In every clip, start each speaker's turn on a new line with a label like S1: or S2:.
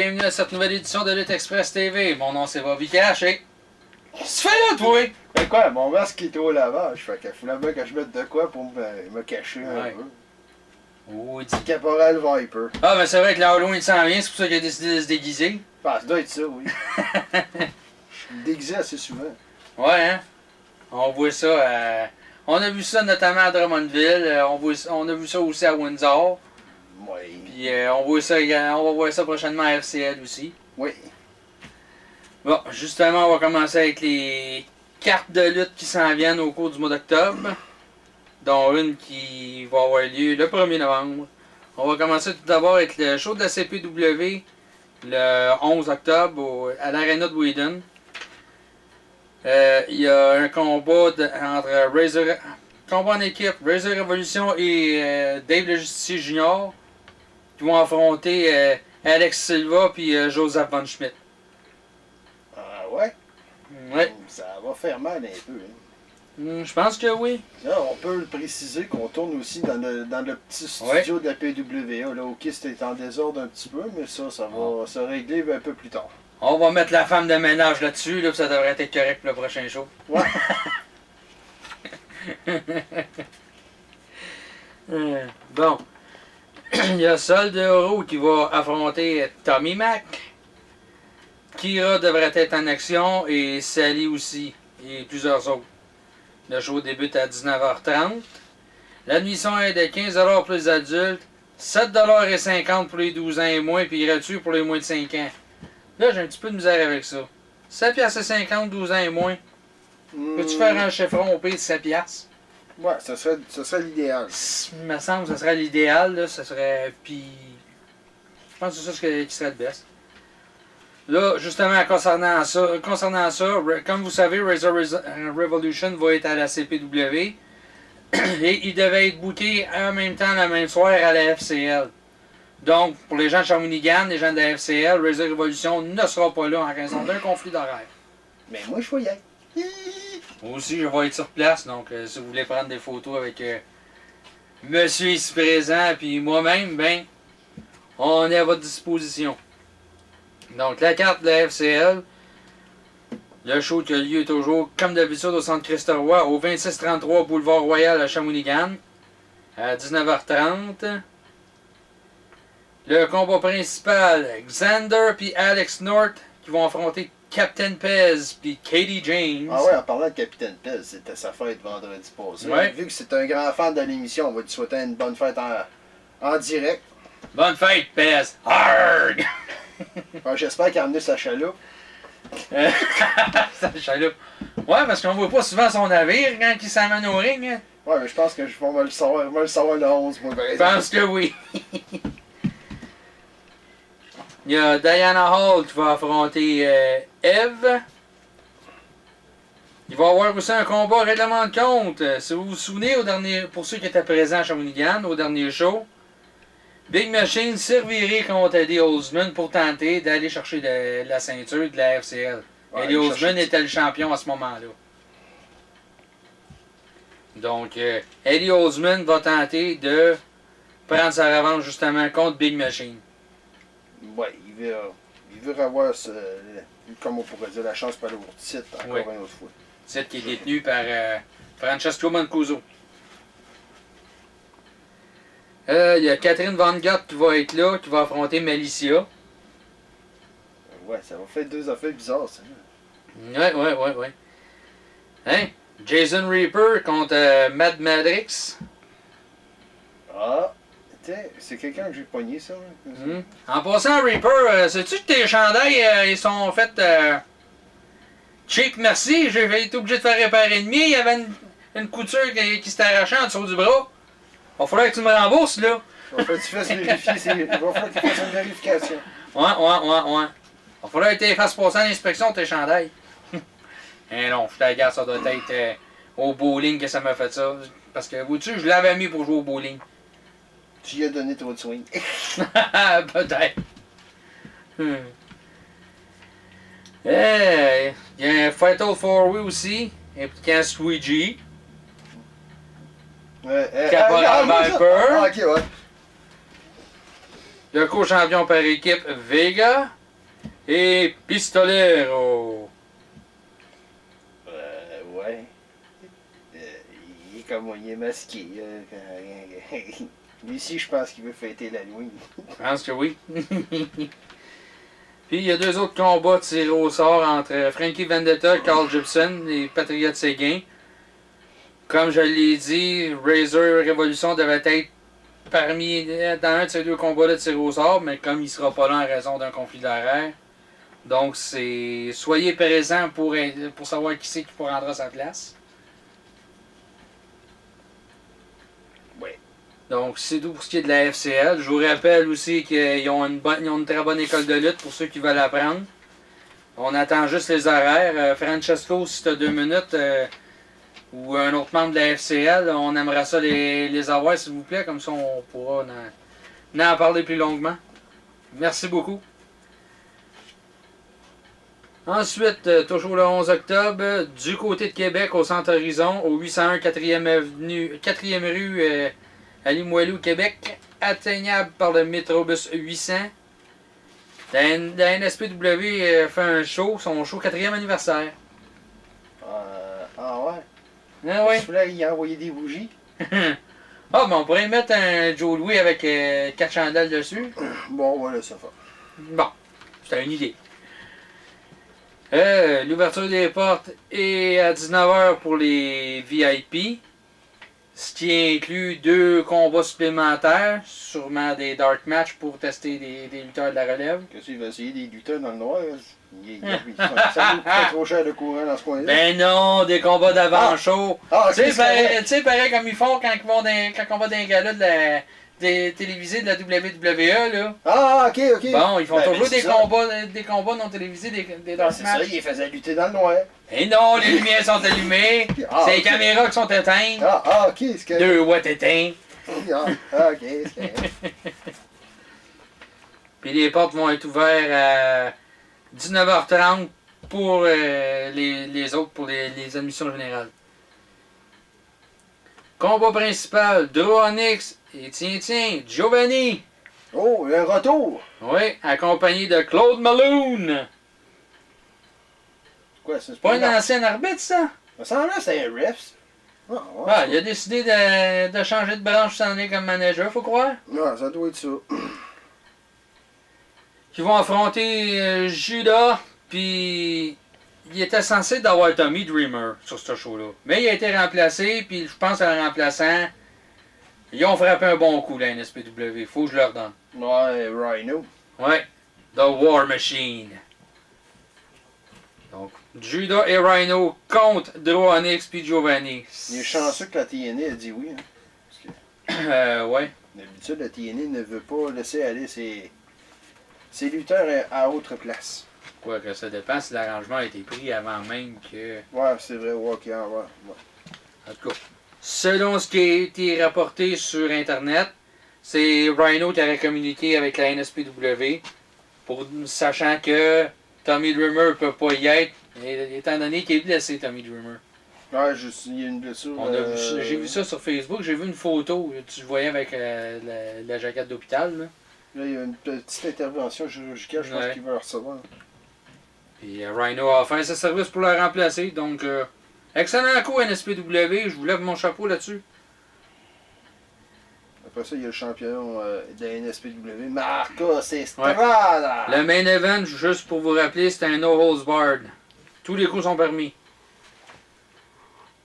S1: bienvenue à cette nouvelle édition de Lutte Express TV. Mon nom c'est Bobby Cash et... Qu'est-ce que tu fais là, toi?
S2: Fait quoi, mon masque est au lavage, fait qu'il fallait bien que je mette de quoi pour me cacher un peu.
S1: Oui,
S2: Caporal Viper.
S1: Ah, ben c'est vrai que l'Halloween s'en vient, c'est pour ça qu'il a décidé de se déguiser.
S2: Ah, ça doit être ça, oui. Je me déguisais assez souvent.
S1: Ouais, hein? On voit ça On a vu ça notamment à Drummondville, on a vu ça aussi à Windsor.
S2: Oui.
S1: Puis on va voir ça prochainement à FCL aussi.
S2: Oui.
S1: Bon, justement, on va commencer avec les cartes de lutte qui s'en viennent au cours du mois d'octobre, dont une qui va avoir lieu le 1er novembre. On va commencer tout d'abord avec le show de la CPW le 11 octobre à l'Arena de Whedon. Il y a un combat entre combat en équipe, Razor Revolution et Dave le Justicier Junior qui vont affronter Alex Silva et Joseph Von Schmidt.
S2: Ah ouais?
S1: Ouais.
S2: Ça va faire mal un peu. Hein.
S1: Je pense que oui.
S2: Là, on peut le préciser qu'on tourne aussi dans le petit studio de la PWA. Là, ok, c'était en désordre un petit peu, mais ça va se régler un peu plus tard.
S1: On va mettre la femme de ménage là-dessus, là, puis ça devrait être correct pour le prochain show.
S2: Ouais.
S1: Bon. Il y a Sol de Oro qui va affronter Tommy Mac. Kira devrait être en action et Sally aussi. Et plusieurs autres. Le show débute à 19h30. L'admission est de 15$ pour les adultes, 7,50$ pour les 12 ans et moins, puis gratuit pour les moins de 5 ans. Là, j'ai un petit peu de misère avec ça. 7,50$, 12 ans et moins. Peux-tu faire un chiffron au pire de 7$?
S2: Ouais, ça serait l'idéal.
S1: Il me semble que ce serait l'idéal, là. Ça serait. Puis. Je pense que c'est ça qui serait le best. Là, justement, concernant ça, comme vous savez, Razor Revolution va être à la CPW. Et il devait être booké en même temps, le même soir, à la FCL. Donc, pour les gens de Shawinigan, les gens de la FCL, Razor Revolution ne sera pas là en raison d'un conflit d'horaire.
S2: Mais moi, je vais y aller.
S1: Moi aussi, je vais être sur place, donc si vous voulez prendre des photos avec monsieur ici présent, puis moi-même, ben, on est à votre disposition. Donc, la carte de la FCL, le show qui a lieu toujours, comme d'habitude, au centre Christ-Roy, au 2633 Boulevard Royal à Shawinigan, à 19h30. Le combat principal, Xander puis Alex North qui vont affronter Captain Pez puis Katie James.
S2: Ah ouais, en parlant de Capitaine Pez, c'était sa fête vendredi passé.
S1: Ouais.
S2: Vu que c'est un grand fan de l'émission, on va lui souhaiter une bonne fête en direct.
S1: Bonne fête, Pez! Arrgh!
S2: J'espère qu'il a amené sa chaloupe.
S1: Sa chaloupe. Ouais, parce qu'on voit pas souvent son navire quand il s'amène au ring. Hein.
S2: Ouais, mais je pense que on va le savoir le 11, moi, par
S1: Je
S2: exemple.
S1: pense que oui. Il y a Diana Hall qui va affronter Eve. Il va y avoir aussi un combat règlement de compte. Si vous vous souvenez, pour ceux qui étaient présents à Shawinigan, au dernier show, Big Machine servirait contre Eddie Holzman pour tenter d'aller chercher la ceinture de la FCL.
S2: Ouais,
S1: Eddie Holzman était le champion à ce moment-là. Donc, Eddie Holzman va tenter de prendre sa revanche justement contre Big Machine.
S2: Ouais, il veut avoir, comme on pourrait dire, la chance pour aller au titre encore une autre fois.
S1: Titre qui est détenu par Francesco Mancuso. Il y a Catherine Van Gogh qui va être là, qui va affronter Malicia.
S2: Ouais, ça va faire deux affaires bizarres, ça.
S1: Ouais. Hein? Jason Reaper contre Mad Madrix.
S2: Ah, c'est quelqu'un que j'ai pogné, ça.
S1: En passant, Reaper, sais-tu que tes chandails, ils sont faits cheap, merci. J'ai été obligé de faire réparer le mien. Il y avait une couture qui s'était arrachée en dessous du bras. Il va falloir que tu me rembourses, là.
S2: Il va falloir que tu fasses vérifier. Il va falloir que tu fasses une vérification.
S1: Ouais. Il va falloir que tu fasses passer à l'inspection de tes chandails. Eh non, je t'agace, ça doit être au bowling que ça m'a fait ça. Parce que, vois-tu, je l'avais mis pour jouer au bowling.
S2: Tu lui as donné trop de swing.
S1: Peut-être. Il y a un Fatal 4-Way aussi, impliquant Squeegee. Caporal Viper.
S2: Ah, ok, ouais.
S1: Le co-champion par équipe, Vega. et Pistolero.
S2: Ouais. Il est comme il est masqué. Lui aussi, je pense qu'il veut fêter l'Halloween.
S1: Je pense que oui. Puis il y a 2 autres combats tirés au sort entre Frankie Vendetta, Carl Gibson et Patriot Seguin. Comme je l'ai dit, Razor Revolution devait être parmi dans un de ces 2 combats-là tirés au sort, mais comme il ne sera pas là en raison d'un conflit d'horaire. Donc c'est soyez présents pour savoir qui c'est qui prendra sa place. Donc, c'est tout pour ce qui est de la FCL. Je vous rappelle aussi qu'ils ont une très bonne école de lutte pour ceux qui veulent apprendre. On attend juste les horaires. Francesco, si tu as 2 minutes, ou un autre membre de la FCL, on aimerait ça les avoir, s'il vous plaît. Comme ça, on pourra en parler plus longuement. Merci beaucoup. Ensuite, toujours le 11 octobre, du côté de Québec, au Centre Horizon, au 801 4e rue à Limoilou, Québec, atteignable par le Métrobus 800. La NSPW fait un show, son show 4e anniversaire.
S2: Ah ouais?
S1: Ah oui.
S2: Là, il a envoyé des bougies.
S1: Ah, ben on pourrait mettre un Joe Louis avec 4 chandelles dessus.
S2: Bon, voilà, ça va.
S1: Bon, c'était une idée. L'ouverture des portes est à 19h pour les VIP. Ce qui inclut 2 combats supplémentaires, sûrement des dark matchs pour tester des lutteurs de la relève.
S2: Qu'est-ce qu'il va essayer des lutteurs dans le noir? Ça nous coûte trop cher de courant dans ce coin-là.
S1: Ben non, des combats d'avant-show. Tu sais, pareil comme ils font quand on va dans les galas des télévisés de la WWE, là.
S2: Ah, ok.
S1: Bon, ils font toujours des combats non télévisés, des dark matchs.
S2: C'est ça, ils faisaient lutter dans le noir.
S1: Et non, les lumières sont allumées. C'est les caméras qui sont éteintes.
S2: Ok, c'est correct.
S1: 2 watts éteints.
S2: Ok, c'est correct.
S1: Puis les portes vont être ouvertes à 19h30 pour les autres, pour les admissions générales. Combat principal, Drew Onyx et tiens, Giovanni.
S2: Oh, un retour.
S1: Oui, accompagné de Claude Malone.
S2: Quoi, c'est
S1: Pas un ancien arbitre, ça?
S2: Ça semble que c'est un ref.
S1: Il a décidé de changer de branche cette année comme manager, faut croire.
S2: Non, ça doit être ça.
S1: Qui vont affronter Judas, puis il était censé d'avoir Tommy Dreamer sur ce show-là. Mais il a été remplacé, puis je pense à un remplaçant, ils ont frappé un bon coup, la NSPW. Faut que je leur donne.
S2: Ouais, Rhino.
S1: Ouais, The War Machine. Donc, Judas et Rhino contre Drew Onyx puis Giovanni.
S2: Il est chanceux que la TNA a dit oui. Hein, parce que
S1: ouais.
S2: d'habitude, la TNA ne veut pas laisser aller ses lutteurs à autre place.
S1: Quoi que ça dépend si l'arrangement a été pris avant même que...
S2: Ouais, c'est vrai, ouais.
S1: En tout cas, selon ce qui a été rapporté sur Internet, c'est Rhino qui aurait communiqué avec la NSPW, sachant que Tommy Dreamer ne peut pas y être, étant donné qu'il est blessé, Tommy Dreamer.
S2: Ouais, il y a une blessure.
S1: J'ai vu ça sur Facebook, j'ai vu une photo, tu le voyais avec la jaquette d'hôpital.
S2: Là, il y a une petite intervention chirurgicale, je pense qu'il va le recevoir.
S1: Puis Rhino a fait ce service pour le remplacer, donc excellent coup NSPW, je vous lève mon chapeau là-dessus.
S2: Après ça, il y a le champion de la NSPW, Marcos Estrada.
S1: Ouais. Le main event, juste pour vous rappeler, c'est un no holds barred. Tous les coups sont permis.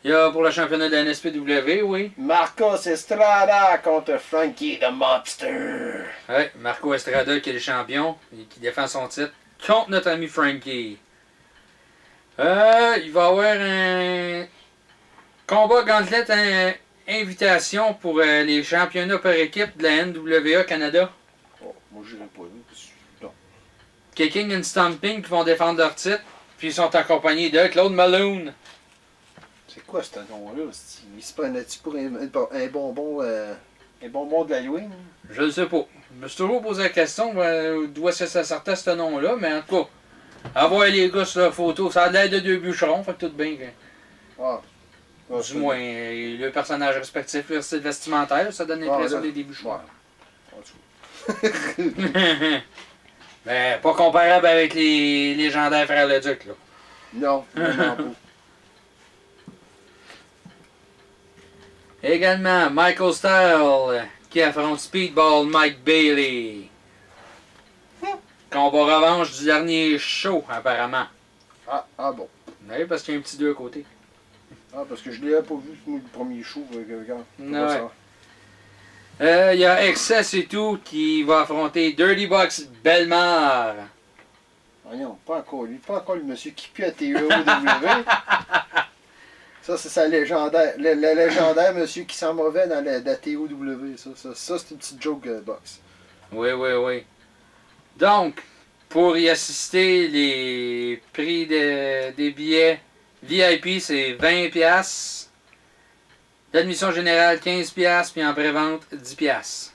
S1: Il y a pour le championnat de la NSPW, oui.
S2: Marcos Estrada contre Frankie the Monster.
S1: Ouais, Marco Estrada qui est le champion et qui défend son titre contre notre ami Frankie. Il va y avoir un combat gantelette invitation pour les championnats par équipe de la NWA Canada.
S2: Oh, moi je n'irai pas. Non.
S1: Kicking and Stomping qui vont défendre leur titre. Puis ils sont accompagnés de Claude Malone.
S2: C'est quoi ce nom-là? Il se prenait-tu pour un bonbon de l'Halloween?
S1: Je ne sais pas. Je me suis toujours posé la question d'où est-ce que ça sortait ce nom-là, mais en tout cas, avoir les gars sur la photo, ça a l'air de 2 bûcherons, fait que tout bien.
S2: Ah.
S1: Du moins, le personnage respectif, le style vestimentaire, ça donne l'impression des bûcherons.
S2: Ouais.
S1: Mais pas comparable avec les légendaires Frères Leduc, là.
S2: Non, vraiment pas.
S1: Également, Michael Style qui affronte Speedball Mike Bailey. Combat revanche du dernier show, apparemment.
S2: Ah bon.
S1: Oui, parce qu'il y a un petit 2 à côté.
S2: Ah, parce que je l'ai pas vu, moi, le premier show.
S1: Ouais. Il y a Excess et tout qui va affronter Dirty Box Belmar.
S2: Ah non, pas encore lui. Pas encore le monsieur qui pue à TEOW. Ça, c'est sa légendaire. Le légendaire monsieur qui sent mauvais dans la TEOW. Ça c'est une petite joke box.
S1: Oui. Donc, pour y assister, les prix des billets VIP, c'est 20$. L'admission générale, 15$, puis en pré-vente, 10$.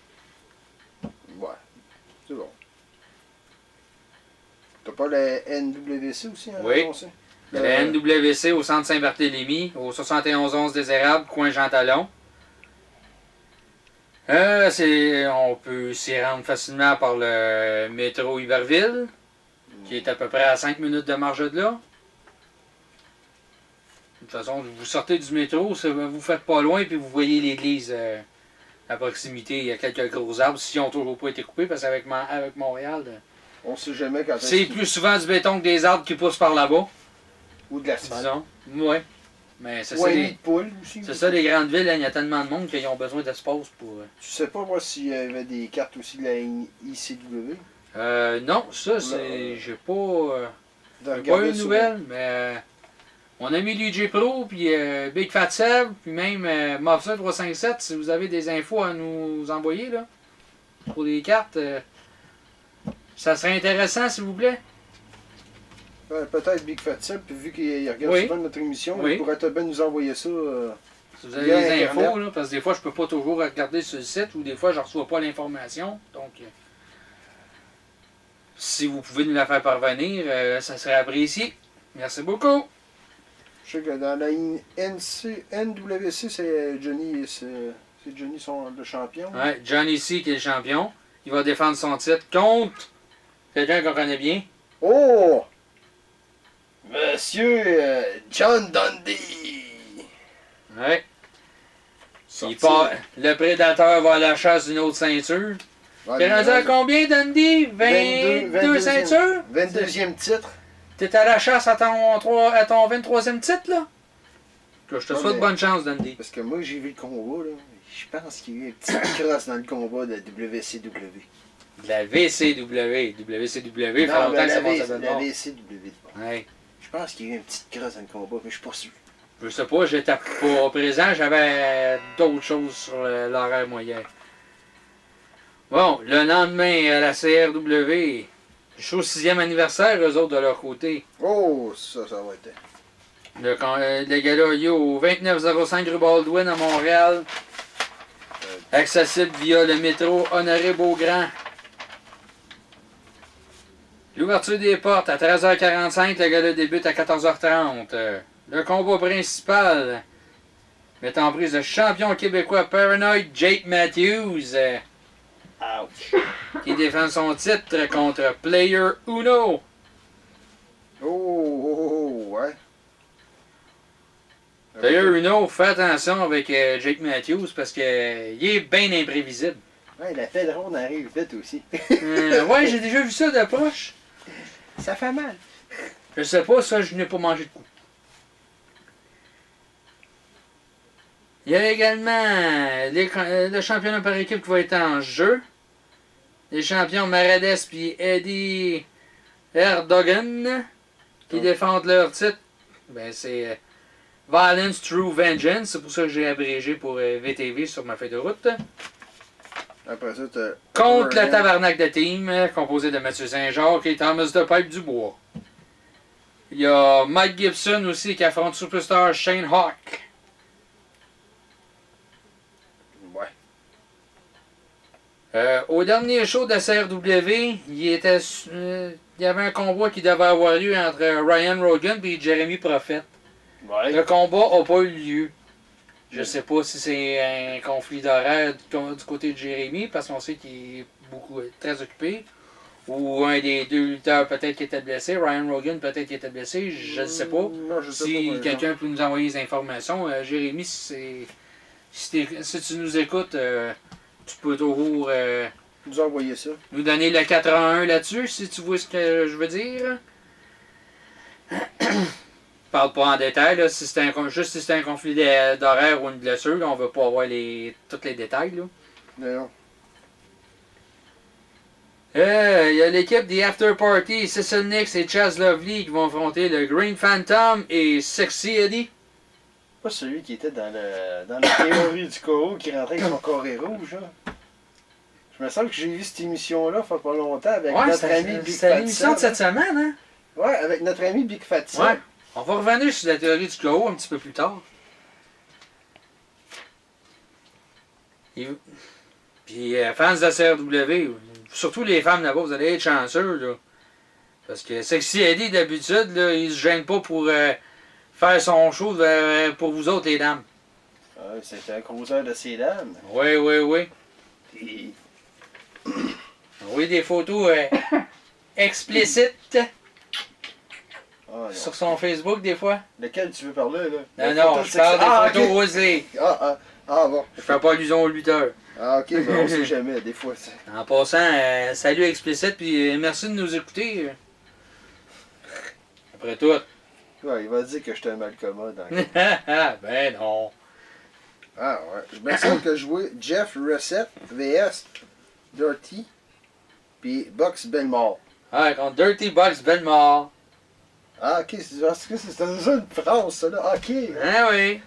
S2: Ouais, c'est bon. T'as pas le NWC aussi, hein?
S1: Oui. Le NWC au centre Saint-Barthélemy, au 7111 des Érables, coin Jean-Talon. On peut s'y rendre facilement par le métro Iberville, qui est à peu près à 5 minutes de marche de là. De toute façon, vous sortez du métro, vous faites pas loin, puis vous voyez l'église à proximité. Il y a quelques gros arbres, s'ils n'ont toujours pas été coupés, parce qu'avec Montréal,
S2: on sait jamais quand
S1: c'est plus souvent du béton que des arbres qui poussent par là-bas.
S2: Ou de l'asphalte.
S1: Disons. Ouais. Mais c'est
S2: ça.
S1: C'est ça, les grandes villes, il y a tellement de monde qu'ils ont besoin d'espace pour.
S2: Tu sais pas, moi, s'il y avait des cartes aussi de la ICW?
S1: Non, ça, c'est. J'ai pas. Pas une nouvelle, mais. Mon ami Luigi Pro, puis Big Fat Seb, puis même Mofsa 357, si vous avez des infos à nous envoyer, là, pour les cartes, ça serait intéressant, s'il vous plaît.
S2: Peut-être Big Fat Seb, puis vu qu'il regarde souvent notre émission, il pourrait bien nous envoyer ça.
S1: Si vous avez des infos, là, parce que des fois, je peux pas toujours regarder sur le site, ou des fois, je reçois pas l'information. Donc, si vous pouvez nous la faire parvenir, ça serait apprécié. Merci beaucoup.
S2: Je sais que dans la NWC, c'est Johnny, c'est Johnny le champion.
S1: Ouais, Johnny C qui est le champion. Il va défendre son titre contre quelqu'un qu'on connaît bien.
S2: Oh! Monsieur John Dundee!
S1: Ouais. Le prédateur va à la chasse d'une autre ceinture. T'es rendu à combien, Dundee? 22 ceintures?
S2: 22e titre.
S1: T'es à la chasse à ton 23e titre, là? Que je te souhaite bonne chance, Dundee.
S2: Parce que moi, j'ai vu le combat, là. Je pense qu'il y a eu une petite crosse dans le combat de WCW.
S1: De la VCW. WCW, fait longtemps que ça monte à
S2: la VCW.
S1: Ouais.
S2: Je pense qu'il y a eu une petite crosse dans le combat, mais je suis pas sûr.
S1: Je sais pas, j'étais pas présent, j'avais d'autres choses sur l'horaire moyen. Bon, le lendemain, à la CRW, show 6e anniversaire, eux autres de leur côté.
S2: Oh, ça va être.
S1: Le gala est au 2905 rue Baldwin à Montréal. Accessible via le métro Honoré-Beaugrand. L'ouverture des portes à 13h45, le gala débute à 14h30. Le combat principal met en prise le champion québécois Paranoid Jake Matthews.
S2: Ouch.
S1: Qui défend son titre contre Player Uno.
S2: Ouais.
S1: Player Uno, fais attention avec Jake Matthews parce qu'il est bien imprévisible.
S2: Ouais, la pelle ronde arrive vite aussi.
S1: Ouais, j'ai déjà vu ça de proche.
S2: Ça fait mal.
S1: Je sais pas, ça, je n'ai pas mangé de coup. Il y a également le championnat par équipe qui va être en jeu. Les champions Marades puis Eddie Erdogan qui défendent leur titre. Ben, c'est Violence True Vengeance. C'est pour ça que j'ai abrégé pour VTV sur ma feuille de route.
S2: Après ça,
S1: contre la Tabarnak de Team, composé de Mathieu Saint-Jacques et Thomas de Pipe Dubois. Il y a Mike Gibson aussi qui affronte Superstar Shane Hawk. Au dernier show de CRW, il y avait un combat qui devait avoir lieu entre Ryan Rogan et Jeremy Prophet.
S2: Ouais.
S1: Le combat n'a pas eu lieu. Je sais pas si c'est un conflit d'horaire du côté de Jérémy, parce qu'on sait qu'il est très occupé, Ou un des deux lutteurs peut-être qui était blessé. Ryan Rogan peut-être qui était blessé. Je ne sais pas.
S2: Non, je sais
S1: Si
S2: pas,
S1: quelqu'un peut nous envoyer des informations. Jérémy, si tu nous écoutes, tu peux toujours
S2: nous envoyer ça.
S1: nous donner le 81 là-dessus, si tu vois ce que je veux dire. Parle pas en détail, là, si c'est juste si c'est un conflit d'horaire ou une blessure, là, on veut pas avoir tous les détails. Là.
S2: Non.
S1: Il y a l'équipe des After Party, Cecil Nix et Chaz Lovely qui vont affronter le Green Phantom et Sexy Eddie.
S2: Pas celui qui était dans la théorie du chaos qui rentrait avec son carré rouge. Là. Je me sens que j'ai vu cette émission-là, il pas longtemps, avec notre ami Big Fat.
S1: C'est l'émission de cette semaine, hein?
S2: Ouais, avec notre ami Big Fat.
S1: Ouais. On va revenir sur la théorie du chaos un petit peu plus tard. Puis, fans de la CRW, surtout les femmes là-bas, vous allez être chanceux, là. Parce que Sexy Eddie, d'habitude, là, il se gêne pas pour faire son show pour vous autres, les dames.
S2: Ouais, c'était un causeur de ces dames.
S1: Oui, oui, oui.
S2: Et...
S1: Oui, des photos explicites sur son Facebook, des fois.
S2: Lequel tu veux parler, là?
S1: Non, je parle des photos osées.
S2: Bon.
S1: Je fais pas allusion au lutteur.
S2: Ah, ok, mais on sait jamais, des fois.
S1: En passant, salut explicite, puis merci de nous écouter. Après tout.
S2: Ouais, il va dire que j'étais un malcommode.
S1: Ben non.
S2: Ah ouais. Je me semble que je jouais Jeff Reset vs Dirty puis Box Belmore.
S1: Ah, contre Dirty Box Belmore.
S2: Ah, ok, c'est une phrase, ça là. Ok.
S1: Ah oui.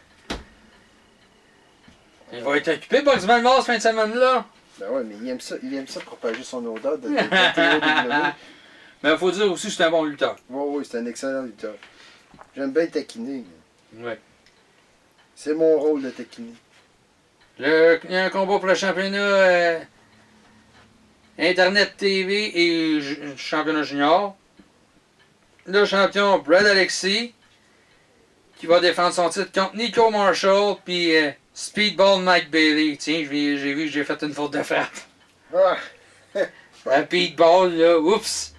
S1: Il va être occupé, Box Belmore, cette fin de semaine-là.
S2: Ben ouais, mais il aime ça propager son odeur de TOW.
S1: Mais il faut dire aussi que c'est un bon lutteur.
S2: Oui, c'est un excellent lutteur. J'aime bien taquiner.
S1: Ouais.
S2: C'est mon rôle de taquiner.
S1: Il y a un combat pour le championnat Internet TV et championnat junior. Le champion Brad Alexis qui va défendre son titre contre Nico Marshall puis Speedball Mike Bailey. Tiens, j'ai vu que j'ai fait une faute de frappe.
S2: Ah,
S1: Speedball, là, oups.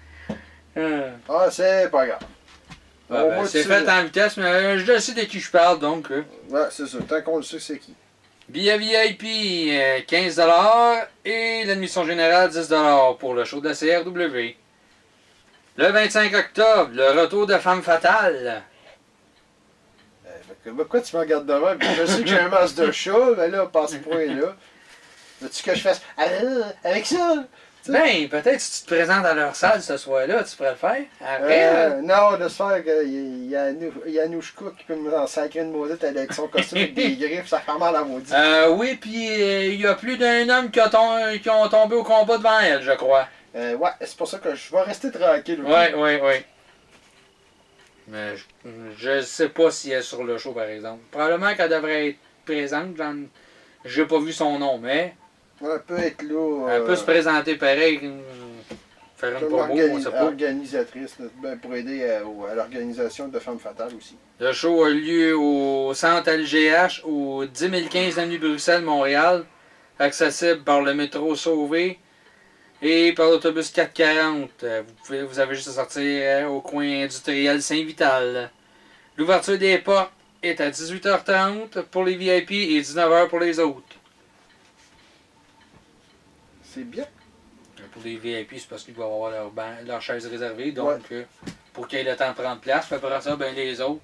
S2: ah c'est pas grave.
S1: C'est fait en vitesse, mais je sais de qui je parle, donc.
S2: Ouais, c'est ça. Tant qu'on le sait, c'est qui.
S1: Billet VIP, 15$ et l'admission générale, 10$ pour le show de la CRW. Le 25 octobre, le retour de Femme Fatale.
S2: Pourquoi tu me regardes de même? Je sais que j'ai un masque de chat, mais là, pas ce point-là. Veux-tu que je fasse avec ça?
S1: Ben, peut-être si tu te présentes à leur salle ce soir-là, tu pourrais le faire. Après,
S2: non, de se faire qu'il y a Yanouchka qui peut me sacrer une maudite avec son costume avec des griffes, ça fait mal à maudit.
S1: Oui, puis il y a plus d'un homme qui ont tombé au combat devant elle, je crois.
S2: Ouais, c'est pour ça que je vais rester tranquille.
S1: Oui. Mais je sais pas si elle est sur le show, par exemple. Probablement qu'elle devrait être présente. J'ai pas vu son nom, mais...
S2: Elle peut être là.
S1: Elle peut se présenter pareil. Faire une promo, on sait pas.
S2: Organisatrice, pour aider à l'organisation de Femmes Fatales aussi.
S1: Le show a lieu au centre LGH, au 10 015 avenue Bruxelles, Montréal. Accessible par le métro Sauvé et par l'autobus 440. Vous avez juste à sortir au coin industriel Saint-Vital. L'ouverture des portes est à 18h30 pour les VIP et 19h pour les autres.
S2: C'est bien.
S1: Pour les VIP, c'est parce qu'ils doivent avoir leur chaise réservée. Donc, pour qu'ils aient le temps de prendre place. Puis après ça, ben, les autres,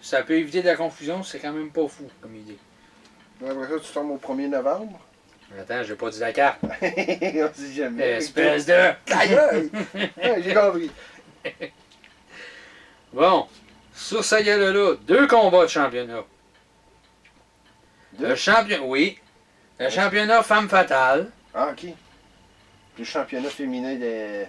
S1: ça peut éviter de la confusion. C'est quand même pas fou comme idée.
S2: Après ça, tu tombes au 1er novembre.
S1: Attends, j'ai pas dit la carte.
S2: On dit jamais.
S1: Espèce de...
S2: J'ai compris.
S1: Bon, sur ça là, 2 combats de championnat. Le championnat, oui. Le championnat Femme Fatale.
S2: Ah, ok. Le championnat féminin de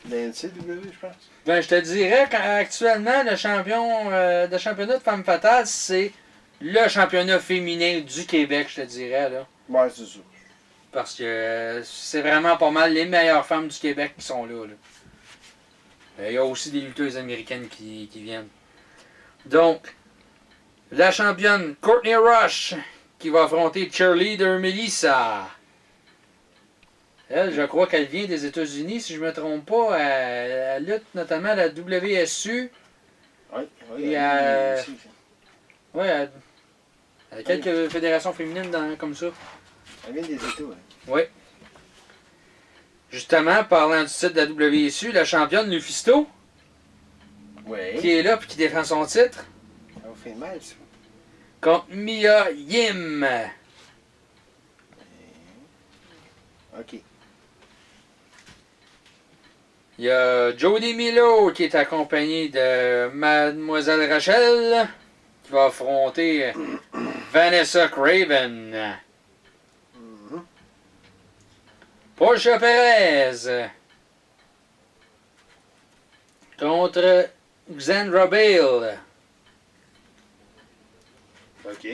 S2: NCW, je pense.
S1: Ben, je te dirais qu'actuellement, le championnat de Femme Fatale, c'est le championnat féminin du Québec, je te dirais, là.
S2: Ouais, c'est ça.
S1: Parce que c'est vraiment pas mal les meilleures femmes du Québec qui sont là. Il y a aussi des lutteuses américaines qui viennent. Donc, la championne Courtney Rush qui va affronter cheerleader Melissa. Elle, je crois qu'elle vient des États-Unis, si je ne me trompe pas. Elle lutte notamment à la WSU.
S2: Oui, oui.
S1: Et ouais, elle a quelques fédérations féminines comme ça.
S2: Elle vient des États, hein.
S1: Oui. Justement, parlant du titre de la WSU, la championne Lufisto,
S2: Oui.
S1: qui est là et qui défend son titre,
S2: Ça vous fait mal, ça.
S1: contre Mia Yim.
S2: OK.
S1: Il y a Jody Milo qui est accompagnée de Mademoiselle Rachel qui va affronter Vanessa Craven. Portia Perez contre Xandra Bale.
S2: OK.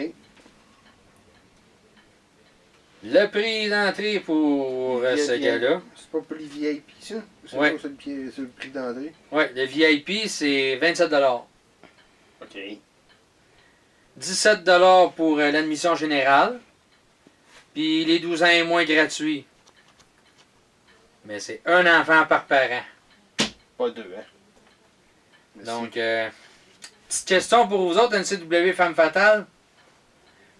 S1: Le prix d'entrée pour ce gars-là.
S2: C'est pas pour les VIP, ça? C'est
S1: Ouais.
S2: pas ça le prix d'entrée?
S1: Oui, le VIP, c'est 27
S2: OK.
S1: 17 pour l'admission générale. Puis les 12 ans et moins gratuits. Mais c'est un enfant par parent.
S2: Pas deux, hein? Mais
S1: Donc, petite question pour vous autres, NCW Femme Fatale.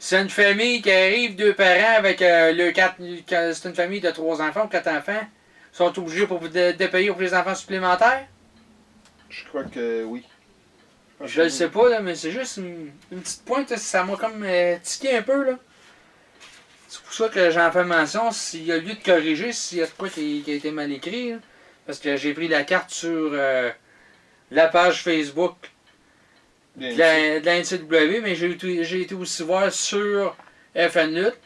S1: C'est une famille qui arrive, deux parents avec c'est une famille de 3 enfants ou 4 enfants. Sont obligés de payer pour les enfants supplémentaires?
S2: je crois que oui.
S1: Je le sais pas, là, mais c'est juste une petite pointe, ça m'a comme tiqué un peu, là. C'est pour ça que j'en fais mention, s'il y a lieu de corriger, s'il y a de quoi qui a été mal écrit, là. Parce que j'ai pris la carte sur la page Facebook de la NCW, mais j'ai été aussi voir sur FN Lutte,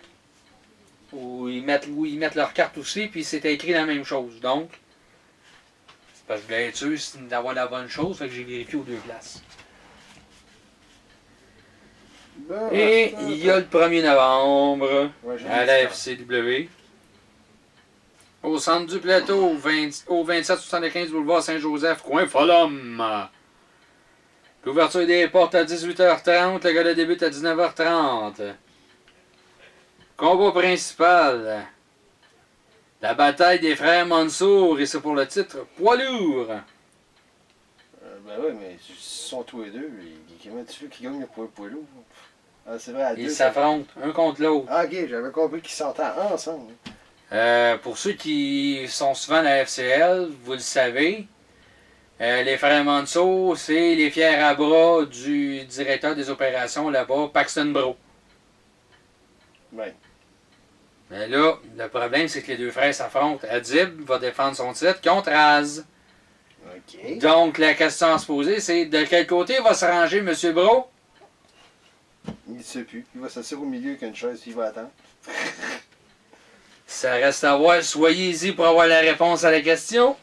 S1: où ils mettent leur carte aussi, puis c'était écrit la même chose. Donc, c'est parce que je voulais être sûr d'avoir la bonne chose, fait que j'ai vérifié aux deux places.
S2: Bon,
S1: Et il y a le 1er novembre
S2: ouais, j'ai
S1: à
S2: vu
S1: la
S2: ça.
S1: FCW. Au centre du plateau, au 2775 boulevard Saint-Joseph, coin Folum. L'ouverture des portes à 18h30, le gala débute à 19h30. Combat principal. La bataille des frères Mansour, et c'est pour le titre poids lourd.
S2: Ben ouais, mais ils sont tous les deux. Comment tu veux qu'ils gagnent le poids lourd? Ah, c'est vrai, à deux.
S1: Ils s'affrontent, un contre l'autre.
S2: Ah, ok, j'avais compris qu'ils s'entendent ensemble.
S1: Pour ceux qui sont souvent à la FCL, vous le savez, les frères Mansour, c'est les fiers à bras du directeur des opérations là-bas, Paxton Bro.
S2: Ouais.
S1: Mais là, le problème, c'est que les deux frères s'affrontent. Adib va défendre son titre contre Az.
S2: Ok.
S1: Donc, la question à se poser, c'est de quel côté va se ranger M. Bro?
S2: Il ne sait plus. Il va s'asseoir au milieu qu'une chaise, puis il va attendre.
S1: Ça reste à voir. Soyez-y pour avoir la réponse à la question.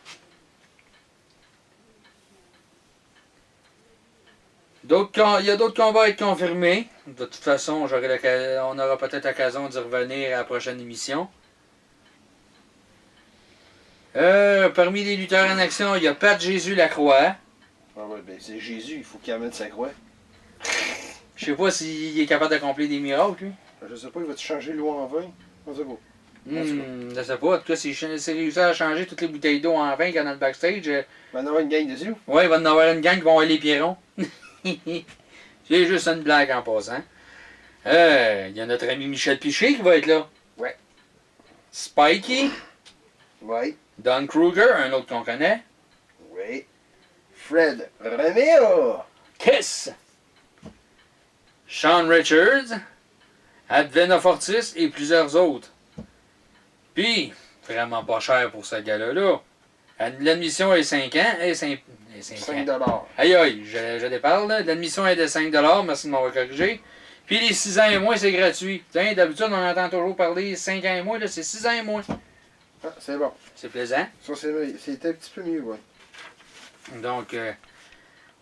S1: Il y a d'autres combats à être confirmés. De toute façon, on aura peut-être l'occasion d'y revenir à la prochaine émission. Parmi les lutteurs en action, il y a Pat Jésus Lacroix.
S2: Ah ouais, ben c'est Jésus, il faut qu'il amène sa croix.
S1: Je sais pas s'il est capable d'accomplir des miracles, lui.
S2: Je sais pas, il va-tu changer l'eau en vin? On sait pas.
S1: Je sais pas. En tout cas, s'il réussit à changer toutes les bouteilles d'eau en vin qu'il y a dans le backstage,
S2: Il va en avoir une gang dessus.
S1: ouais, il va en avoir une gang qui vont aller Pierron. C'est juste une blague en passant. Il y a notre ami Michel Piché qui va être là.
S2: Ouais.
S1: Spikey,
S2: Ouais.
S1: Don Kruger, un autre qu'on connaît.
S2: Ouais. Fred Romero.
S1: Kiss, Sean Richards, Advena Fortis et plusieurs autres. Puis, vraiment pas cher pour ce gars-là. L'admission est 5 ans. 5 ans. Aïe aïe, je déparle. L'admission est de 5 $, merci de m'avoir corrigé. Puis les 6 ans et moins, c'est gratuit. Tiens, d'habitude, on entend toujours parler 5 ans et moins, là, c'est 6 ans et moins.
S2: Ah, c'est bon.
S1: C'est plaisant.
S2: Ça, c'était un petit peu mieux, ouais.
S1: Donc,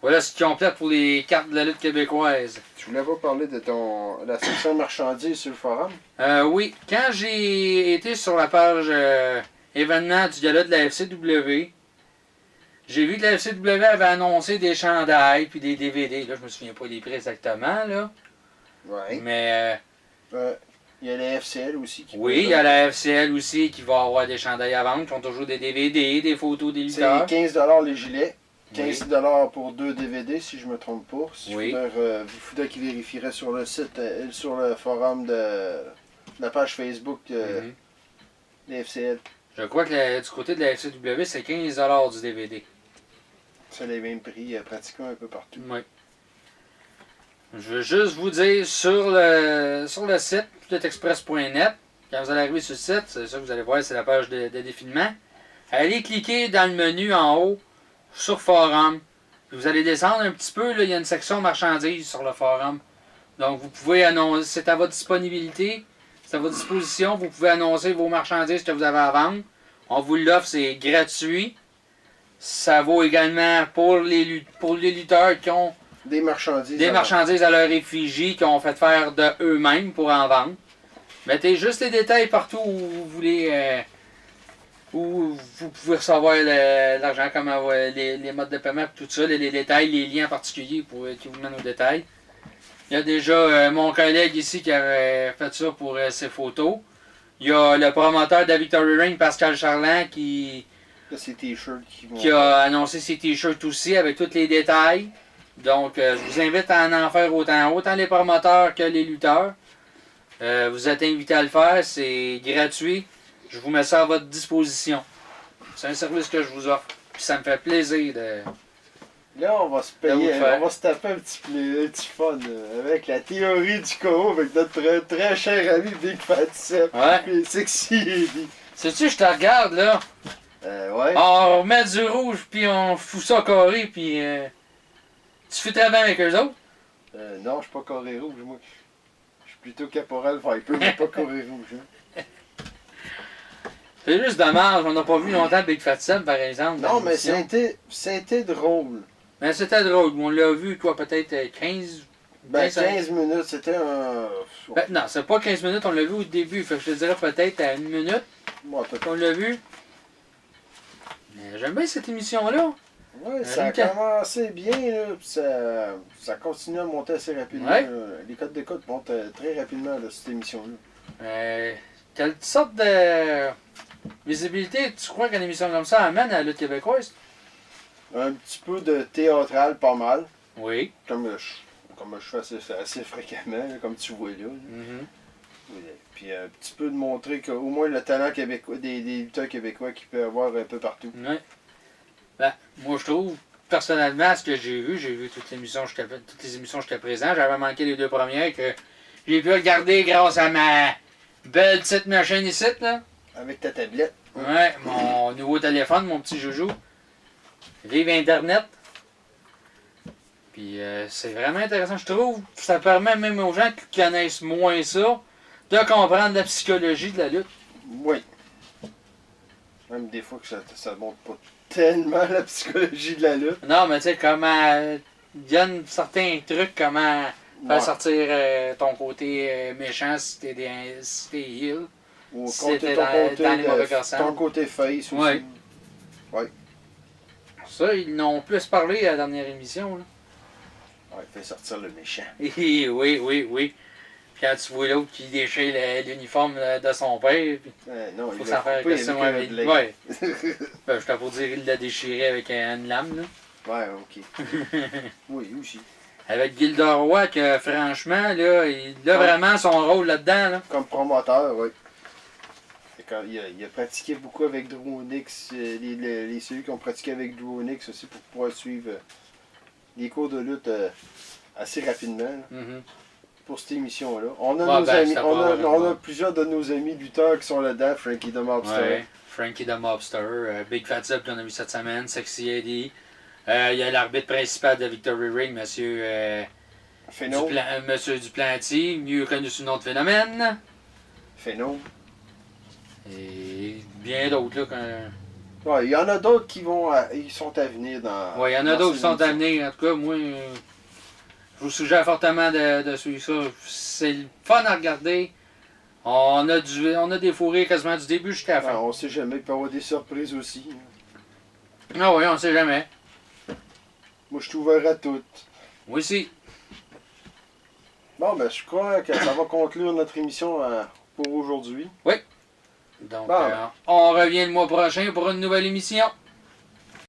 S1: voilà ce qui complète pour les cartes de la lutte québécoise.
S2: Tu voulais pas parler de la section marchandises sur le forum?
S1: Oui, quand j'ai été sur la page événement du gala de la FCW, j'ai vu que la FCW avait annoncé des chandails puis des DVD. Là, je me souviens pas des prix exactement, là.
S2: Ouais.
S1: Mais
S2: Il y a la FCL aussi qui
S1: Oui, il y a la FCL aussi qui va avoir des chandails à vendre, qui ont toujours des DVD, des photos des
S2: C'est
S1: lutteurs.
S2: 15$ les gilets.
S1: Oui.
S2: 15$ pour 2 DVD, si je me trompe pas. Si
S1: Oui.
S2: il faudrait qu'il vérifierait sur le site, sur le forum de la page Facebook de
S1: Mhm.
S2: FCL.
S1: Je crois que du côté de la FCW, c'est 15$ du DVD.
S2: C'est les mêmes prix pratiquement un peu partout.
S1: Oui. Je veux juste vous dire, sur le site, luttexpress.net, quand vous allez arriver sur le site, c'est ça que vous allez voir, c'est la page de défilement. Allez cliquer dans le menu en haut, sur Forum. Puis vous allez descendre un petit peu, là, il y a une section marchandises sur le forum. Donc vous pouvez annoncer, c'est à votre disponibilité, c'est à votre disposition, vous pouvez annoncer vos marchandises que vous avez à vendre. On vous l'offre, c'est gratuit. Ça vaut également pour les lutteurs qui ont
S2: Des marchandises.
S1: des marchandises à leur effigie qui ont fait faire de eux-mêmes pour en vendre. Mettez juste les détails partout où vous voulez, où vous pouvez recevoir l'argent, comment les modes de paiement, tout ça, les détails, les liens particuliers qui vous mènent aux détails. Il y a déjà mon collègue ici qui avait fait ça pour ses photos. Il y a le promoteur de la Victory Ring, Pascal Charland, qui
S2: Ces t-shirts
S1: qui a annoncé ses t-shirts aussi avec tous les détails. Donc, je vous invite à en faire autant les promoteurs que les lutteurs. Vous êtes invités à le faire, c'est gratuit. Je vous mets ça à votre disposition. C'est un service que je vous offre. Puis ça me fait plaisir de...
S2: Là, on va se payer, on va se taper un petit fun avec la théorie du KO avec notre très cher ami Big Fat Sep.
S1: Ouais.
S2: Et Sexy Eddie.
S1: Sais-tu, je te regarde là.
S2: Ouais.
S1: On remet du rouge, puis on fout ça carré, puis tu fais très bien avec eux autres.
S2: Non, je suis pas carré rouge, moi. Je suis plutôt Caporal Viper, mais pas carré rouge. Hein.
S1: C'est juste dommage, on n'a pas vu longtemps Big Fat Sep, par exemple.
S2: Non, mais c'était drôle.
S1: Mais c'était drôle, on l'a vu, quoi, peut-être 15...
S2: Ben, 15 minutes, c'était un...
S1: Ben, non, c'est pas 15 minutes, on l'a vu au début, fait que je te dirais peut-être à 1 minute qu'on l'a vu. Mais j'aime bien cette émission-là.
S2: Ouais, ça a commencé bien, là, puis ça continue à monter assez rapidement.
S1: Ouais.
S2: Là. Les codes d'écoute montent très rapidement, là, cette émission-là.
S1: Quelle sorte de visibilité tu crois qu'une émission comme ça amène à la lutte québécoise?
S2: Un petit peu de théâtral, pas mal.
S1: Oui.
S2: Comme je fais assez fréquemment, là, comme tu vois là. Oui, puis un petit peu de montrer qu'au moins le talent québécois, des lutteurs québécois qu'il peut y avoir un peu partout.
S1: Oui. Ben, moi je trouve, personnellement, ce que j'ai vu toutes les émissions jusqu'à présent. J'avais manqué les 2 premières que j'ai pu regarder grâce à ma belle petite machine ici, là.
S2: Avec ta tablette.
S1: Ouais, mon nouveau téléphone, mon petit joujou. Vive Internet. Puis c'est vraiment intéressant, je trouve. Ça permet même aux gens qui connaissent moins ça de comprendre la psychologie de la lutte.
S2: Oui. Même des fois que ça montre pas tellement la psychologie de la lutte.
S1: Non, mais tu sais, comment. Il y a certains trucs, comment faire sortir ton côté méchant si t'es heal.
S2: Ou
S1: Si t'es dans les mauvais personnes.
S2: Ton côté face aussi.
S1: Ouais.
S2: Oui.
S1: Ça, ils n'ont plus parlé à la dernière émission, là.
S2: Ouais, fait sortir le méchant.
S1: Oui. Puis quand tu vois l'autre qui déchire l'uniforme de son père, puis
S2: non,
S1: faut
S2: il
S1: s'en faire question avec lui. Ouais. Je t'ai pour dire, il l'a déchiré avec une lame, là.
S2: Ouais, ok. Oui, aussi.
S1: Avec Gilderoy, que franchement, là, il a vraiment son rôle là-dedans, là.
S2: Comme promoteur, oui. Il a pratiqué beaucoup avec Drew Onyx, ceux qui ont pratiqué avec Drew Onyx aussi pour pouvoir suivre les cours de lutte assez rapidement. Là, pour cette émission-là. On a plusieurs de nos amis lutteurs qui sont là-dedans, Frankie the Mobster.
S1: Ouais, Frankie the Mobster, Big Fat Zip qu'on a vu cette semaine, Sexy Eddie. Il y a l'arbitre principal de Victory Ring, Monsieur Duplanty, mieux connu sous le nom de Phénomène.
S2: Phéno.
S1: Et bien d'autres, là.
S2: Ouais, il y en a d'autres qui sont à venir dans.
S1: Ouais, il y en a d'autres qui sont à venir. En tout cas, moi, je vous suggère fortement de suivre ça. C'est le fun à regarder. On a des fourrés quasiment du début jusqu'à la fin.
S2: On sait jamais, il peut y avoir des surprises aussi.
S1: Ah oui, on sait jamais.
S2: Moi, je suis ouvert à toutes.
S1: Moi aussi.
S2: Bon, ben, je crois que ça va conclure notre émission pour aujourd'hui.
S1: Donc,
S2: Bon.
S1: on revient le mois prochain pour une nouvelle émission.